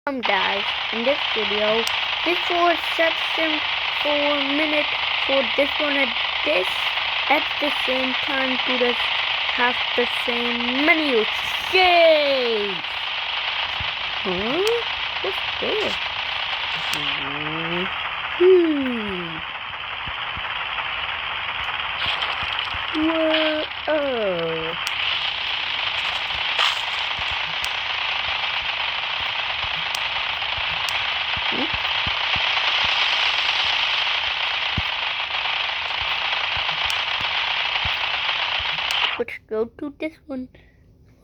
Guys, in this video, before section 4 minutes for this one and this at the same time to just have the same menu. Yay! Huh? What's this? Whoa! Let's go to this one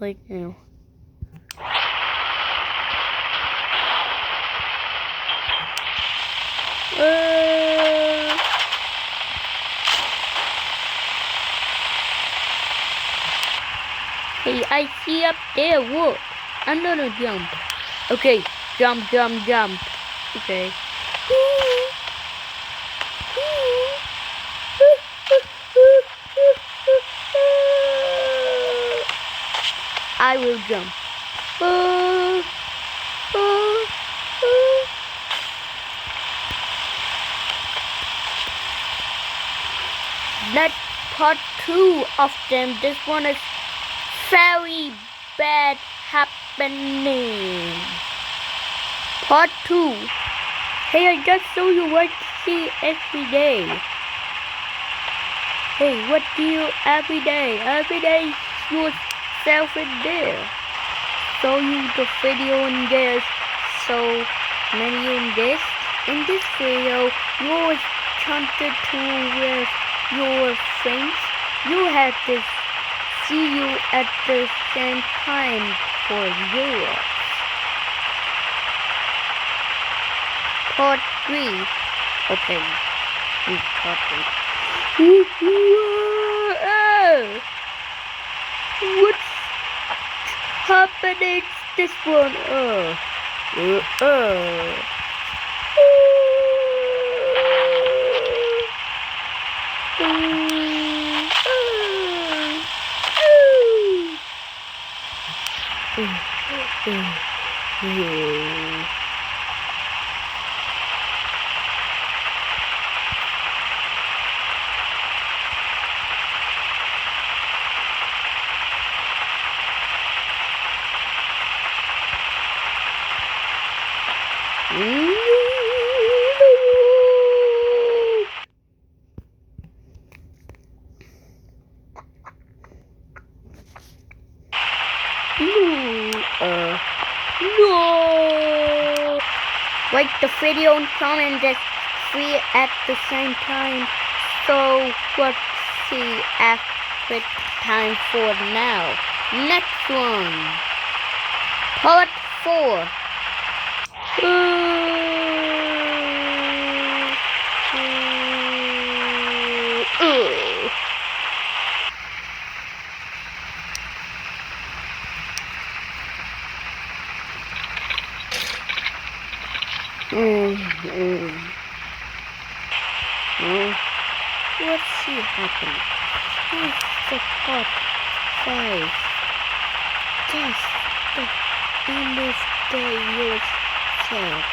right now. Hey, I see up there. Whoa! Another jump. Okay, jump. Okay. I will jump. That's part 2 of them. This one is very bad happening. Part 2. Hey, I just saw you what to see every day. Hey, what do you every day? Every day yourself in there. Show you the video in there. So many in this. In this video, you always counted to with your friends. You have to see you at the same time for yours. Part 3. Okay. Part 3. What's happening? This one. No! Like the video and comment that's free at the same time. So let's see after time for now. Next one. Part 4. Let's see happen. Here's the part 5. Just the understand yourself.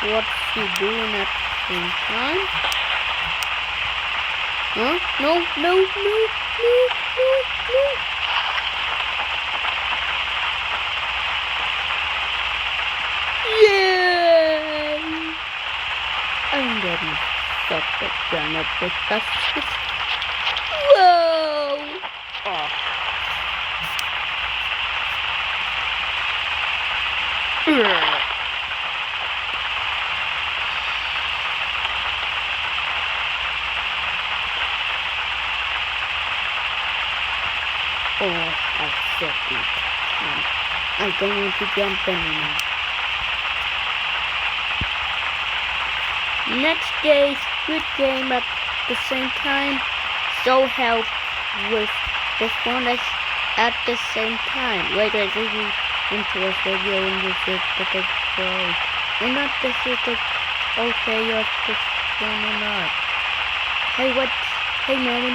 What's he doing at the same time? Huh? No. Yay! I'm getting stuck again at the fastest. Whoa! Oh. Oh, I said it. I don't want to jump anymore. Next day, Squid Game at the same time. so help with this bonus at the same time. Wait, this is into a video in this is the pro. And not this is the okay, you're this one or not. Hey, what? Hey, melon.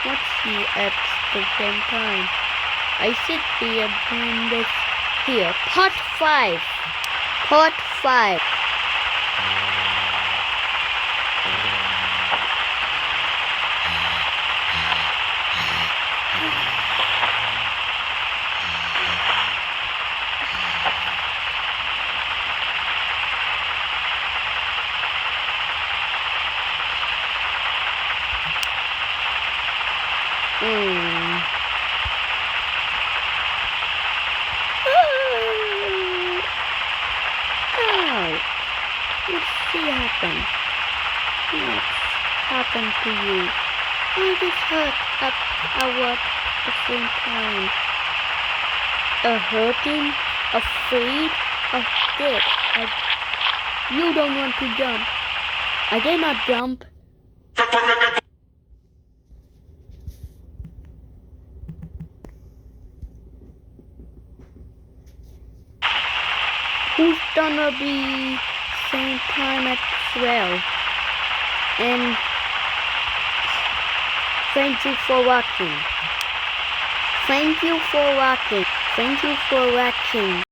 What's he at the same time? I should be doing this here. Part 5. Part 5. Let's see happen. What's happened to you? I just hurt at the same time. Hurting, afraid, dead. You don't want to jump. I did not jump. Who's gonna be same time as well? And thank you for watching. Thank you for watching. Thank you for watching.